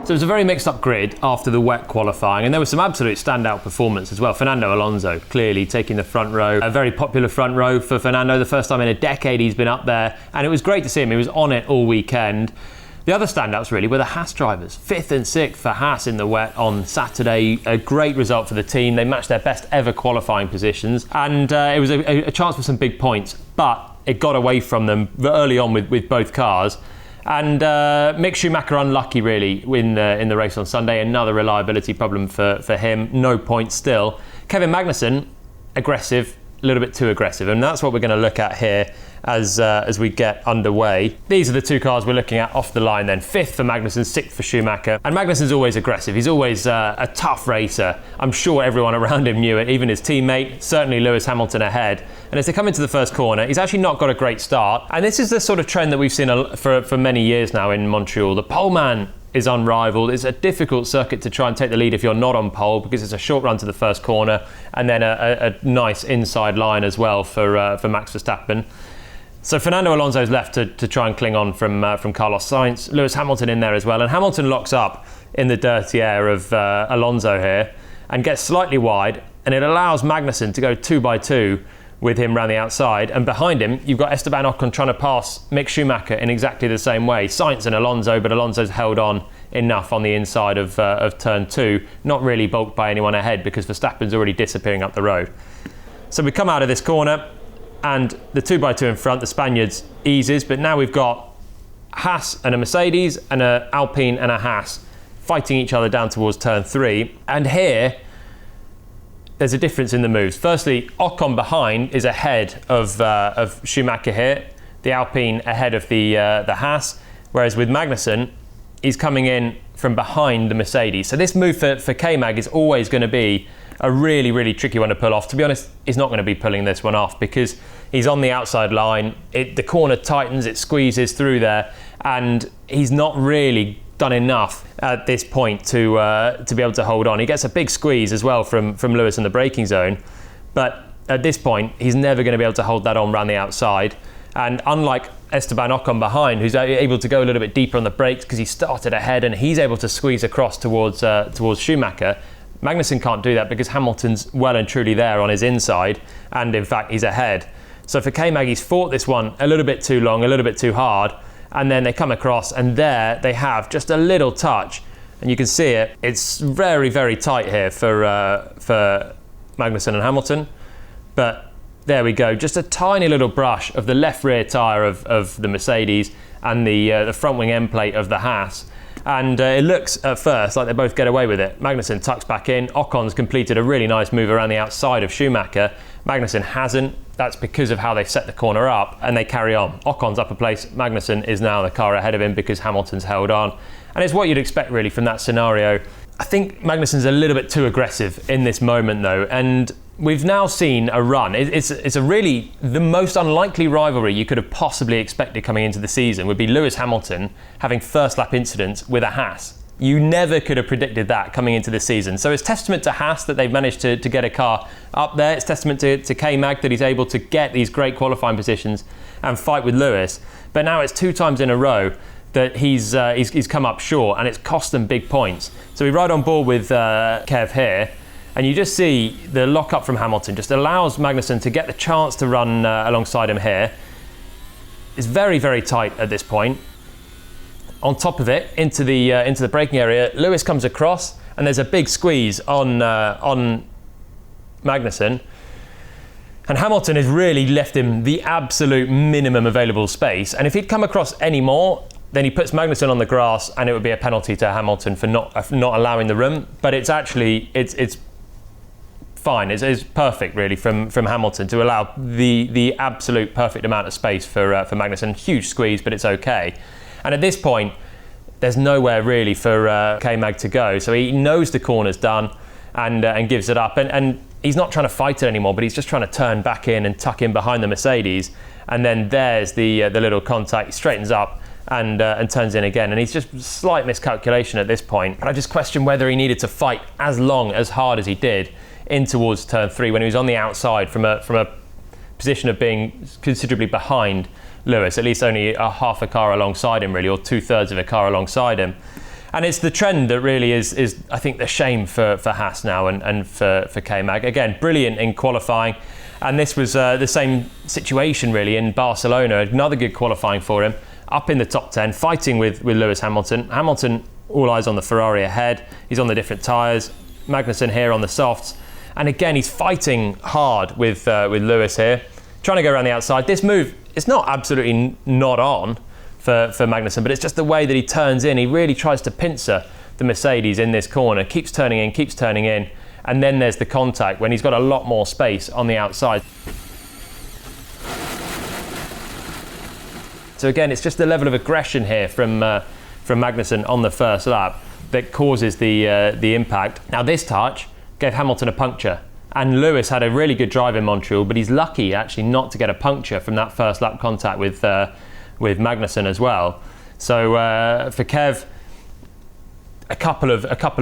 So it was a very mixed up grid after the wet qualifying, and there was some absolute standout performance as well. Fernando Alonso clearly taking the front row, a very popular front row for Fernando, the first time in a decade he's been up there, and it was great to see him. He was on it all weekend. The other standouts really were the Haas drivers. 5th and 6th for Haas in the wet on Saturday. A great result for the team. They matched their best ever qualifying positions, and it was a chance for some big points, but it got away from them early on with both cars. And Mick Schumacher unlucky really in the race on Sunday. Another reliability problem for him. No points still. Kevin Magnussen, aggressive, a little bit too aggressive, and that's what we're going to look at here as we get underway. These are the two cars we're looking at off the line then. 5th for Magnussen, 6th for Schumacher. And Magnussen's always aggressive. He's always a tough racer. I'm sure everyone around him knew it, even his teammate, certainly Lewis Hamilton ahead. And as they come into the first corner, he's actually not got a great start. And this is the sort of trend that we've seen for many years now in Montreal. The pole man is unrivaled. It's a difficult circuit to try and take the lead if you're not on pole, because it's a short run to the first corner and then a nice inside line as well for Max Verstappen. So Fernando Alonso's left to try and cling on from Carlos Sainz. Lewis Hamilton in there as well, and Hamilton locks up in the dirty air of Alonso here and gets slightly wide, and it allows Magnussen to go 2 by 2 with him round the outside, and behind him you've got Esteban Ocon trying to pass Mick Schumacher in exactly the same way. Sainz and Alonso, but Alonso's held on enough on the inside of turn 2, not really bulked by anyone ahead because Verstappen's already disappearing up the road. So we come out of this corner, and the 2 by 2 in front, the Spaniards eases, but now we've got Haas and a Mercedes and an Alpine and a Haas fighting each other down towards turn 3. And here, there's a difference in the moves. Firstly, Ocon behind is ahead of Schumacher here, the Alpine ahead of the Haas, whereas with Magnussen, he's coming in from behind the Mercedes. So this move for K-Mag is always going to be a really, really tricky one to pull off. To be honest, he's not going to be pulling this one off because he's on the outside line. The corner tightens, it squeezes through there, and he's not really done enough at this point to be able to hold on. He gets a big squeeze as well from Lewis in the braking zone, but at this point, he's never going to be able to hold that on around the outside. And unlike Esteban Ocon behind, who's able to go a little bit deeper on the brakes because he started ahead and he's able to squeeze across towards Schumacher, Magnussen can't do that because Hamilton's well and truly there on his inside, and in fact he's ahead. So for K-Mag, he's fought this one a little bit too long, a little bit too hard, and then they come across and there they have just a little touch, and you can see it. It's very, very tight here for Magnussen and Hamilton, but there we go, just a tiny little brush of the left rear tyre of the Mercedes and the front wing end plate of the Haas. And it looks at first like they both get away with it. Magnussen tucks back in. Ocon's completed a really nice move around the outside of Schumacher. Magnussen hasn't. That's because of how they set the corner up, and they carry on. Ocon's up a place. Magnussen is now the car ahead of him because Hamilton's held on. And it's what you'd expect really from that scenario. I think Magnussen's a little bit too aggressive in this moment though, and we've now seen a run. It's a really, the most unlikely rivalry you could have possibly expected coming into the season would be Lewis Hamilton having first lap incidents with a Haas. You never could have predicted that coming into the season. So it's testament to Haas that they've managed to get a car up there. It's testament to K-Mag that he's able to get these great qualifying positions and fight with Lewis. But now it's 2 times in a row that he's come up short, and it's cost them big points. So we ride on board with Kev here, and you just see the lock-up from Hamilton just allows Magnussen to get the chance to run alongside him here. It's very, very tight at this point. On top of it, into the braking area, Lewis comes across, and there's a big squeeze on Magnussen. And Hamilton has really left him the absolute minimum available space. And if he'd come across any more, then he puts Magnussen on the grass, and it would be a penalty to Hamilton for not allowing the room. But it's actually it's fine. It's perfect really from Hamilton to allow the absolute perfect amount of space for Magnussen. Huge squeeze, but it's okay. And at this point, there's nowhere really for K-Mag to go. So he knows the corner's done and gives it up. And he's not trying to fight it anymore, but he's just trying to turn back in and tuck in behind the Mercedes. And then there's the little contact. He straightens up and turns in again. And he's just slight miscalculation at this point. And I just question whether he needed to fight as hard as he did in towards turn 3 when he was on the outside from a position of being considerably behind Lewis, at least only a half a car alongside him really, or 2/3 of a car alongside him. And it's the trend that really is I think, the shame for Haas now and for K-Mag. Again, brilliant in qualifying. And this was the same situation, really, in Barcelona. Another good qualifying for him. Up in the top 10, fighting with Lewis Hamilton. Hamilton, all eyes on the Ferrari ahead. He's on the different tyres. Magnussen here on the softs. And again, he's fighting hard with Lewis here. Trying to go around the outside. This move, it's not absolutely not on for Magnussen, but it's just the way that he turns in. He really tries to pincer the Mercedes in this corner, keeps turning in, and then there's the contact when he's got a lot more space on the outside. So again, it's just the level of aggression here from Magnussen on the first lap that causes the impact. Now this touch gave Hamilton a puncture, and Lewis had a really good drive in Montreal, but he's lucky actually not to get a puncture from that first lap contact with Magnussen as well. So for Kev, a couple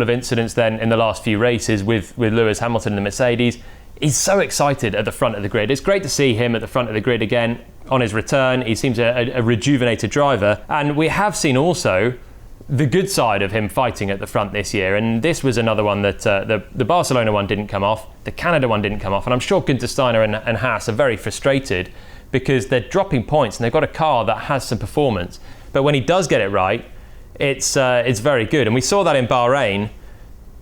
of incidents then in the last few races with Lewis Hamilton and the Mercedes. He's so excited at the front of the grid. It's great to see him at the front of the grid again on his return. He seems a rejuvenated driver, and we have seen also the good side of him fighting at the front this year. And this was another one that the Barcelona one didn't come off, the Canada one didn't come off, and I'm sure Günther Steiner and Haas are very frustrated because they're dropping points and they've got a car that has some performance. But when he does get it right, it's very good. And we saw that in Bahrain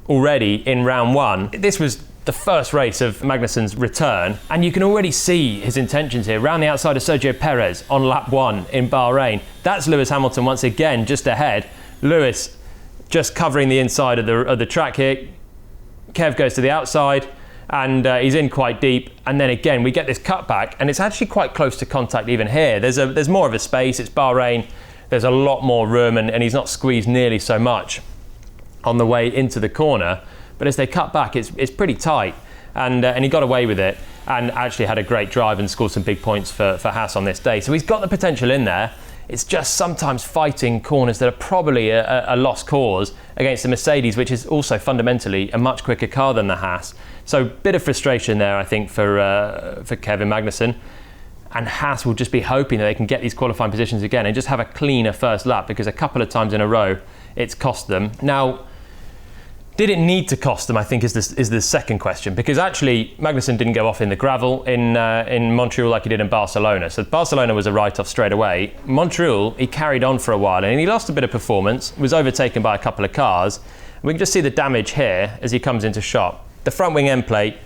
already in round one. This was the first race of Magnussen's return, and you can already see his intentions here. Round the outside of Sergio Perez on lap 1 in Bahrain. That's Lewis Hamilton once again just ahead. Lewis just covering the inside of the track here. Kev goes to the outside, and he's in quite deep, and then again we get this cutback, and it's actually quite close to contact even here. There's more of a space. It's Bahrain. There's a lot more room, and he's not squeezed nearly so much on the way into the corner. But as they cut back, it's pretty tight, and he got away with it, and actually had a great drive and scored some big points for Haas on this day. So he's got the potential in there. It's just sometimes fighting corners that are probably a lost cause against the Mercedes, which is also fundamentally a much quicker car than the Haas. So bit of frustration there, I think, for Kevin Magnussen. And Haas will just be hoping that they can get these qualifying positions again and just have a cleaner first lap, because a couple of times in a row it's cost them. Now, did it need to cost them, I think, is the second question, because actually Magnussen didn't go off in the gravel in Montreal like he did in Barcelona. So Barcelona was a write-off straight away. Montreal, he carried on for a while and he lost a bit of performance, was overtaken by a couple of cars. We can just see the damage here as he comes into shot. The front wing end plate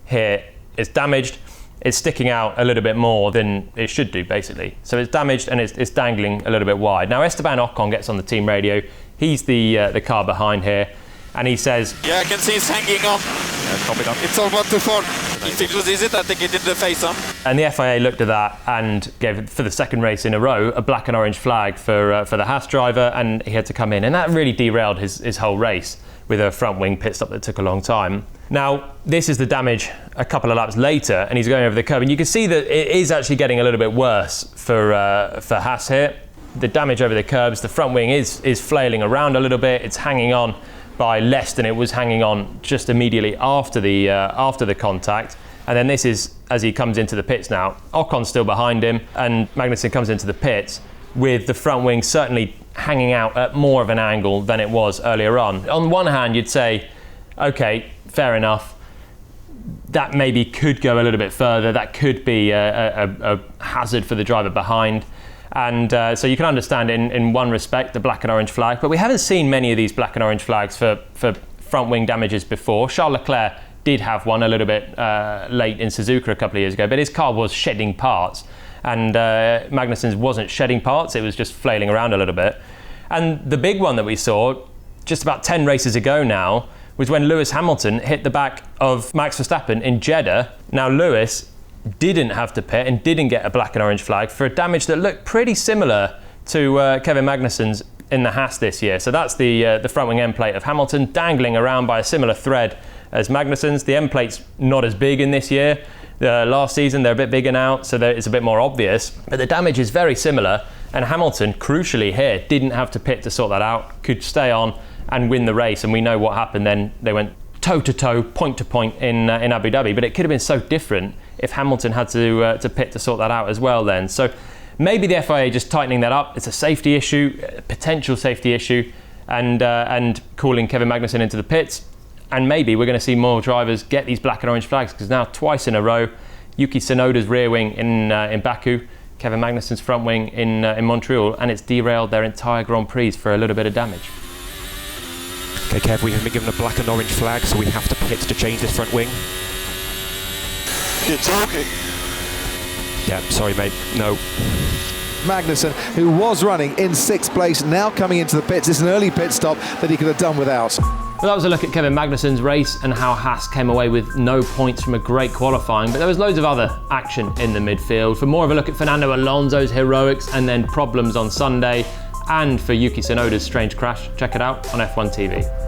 here is damaged. It's sticking out a little bit more than it should do, basically. So it's damaged and it's dangling a little bit wide. Now Esteban Ocon gets on the team radio. He's the car behind here. And he says, "Yeah, I can see it's hanging on. It's all about to fall. If it loses it, I think it did the face on." And the FIA looked at that and gave, for the second race in a row, a black and orange flag for the Haas driver, and he had to come in. And that really derailed his whole race with a front wing pit stop that took a long time. Now, this is the damage a couple of laps later, and he's going over the curb. And you can see that it is actually getting a little bit worse for Haas here. The damage over the curbs, the front wing is flailing around a little bit. It's hanging on by less than it was hanging on just immediately after the contact. And then this is as he comes into the pits now. Ocon's still behind him, and Magnussen comes into the pits with the front wing certainly hanging out at more of an angle than it was earlier on. On one hand, you'd say, okay, fair enough. That maybe could go a little bit further. That could be a hazard for the driver behind. And so you can understand in one respect the black and orange flag, but we haven't seen many of these black and orange flags for front wing damages before. Charles Leclerc did have one a little bit late in Suzuka a couple of years ago, but his car was shedding parts, and Magnussen's wasn't shedding parts, it was just flailing around a little bit. And the big one that we saw just about 10 races ago now was when Lewis Hamilton hit the back of Max Verstappen in Jeddah. Now Lewis didn't have to pit and didn't get a black and orange flag for a damage that looked pretty similar to Kevin Magnussen's in the Haas this year. So that's the front wing end plate of Hamilton dangling around by a similar thread as Magnussen's. The end plate's not as big in this year. Last season they're a bit bigger now, so it's a bit more obvious. But the damage is very similar, and Hamilton, crucially here, didn't have to pit to sort that out, could stay on and win the race. And we know what happened then. They went toe-to-toe, point-to-point in Abu Dhabi, but it could have been so different if Hamilton had to pit to sort that out as well then. So maybe the FIA just tightening that up. It's a safety issue, a potential safety issue, and calling Kevin Magnussen into the pits. And maybe we're going to see more drivers get these black and orange flags, because now twice in a row, Yuki Tsunoda's rear wing in Baku, Kevin Magnussen's front wing in Montreal, and it's derailed their entire Grand Prix for a little bit of damage. Okay, Kev, we have been given a black and orange flag, so we have to pit to change this front wing. You're talking. Yeah, sorry, mate. No. Magnussen, who was running in 6th place, now coming into the pits. It's an early pit stop that he could have done without. Well, that was a look at Kevin Magnussen's race and how Haas came away with no points from a great qualifying, but there was loads of other action in the midfield. For more of a look at Fernando Alonso's heroics and then problems on Sunday, and for Yuki Tsunoda's strange crash, check it out on F1 TV.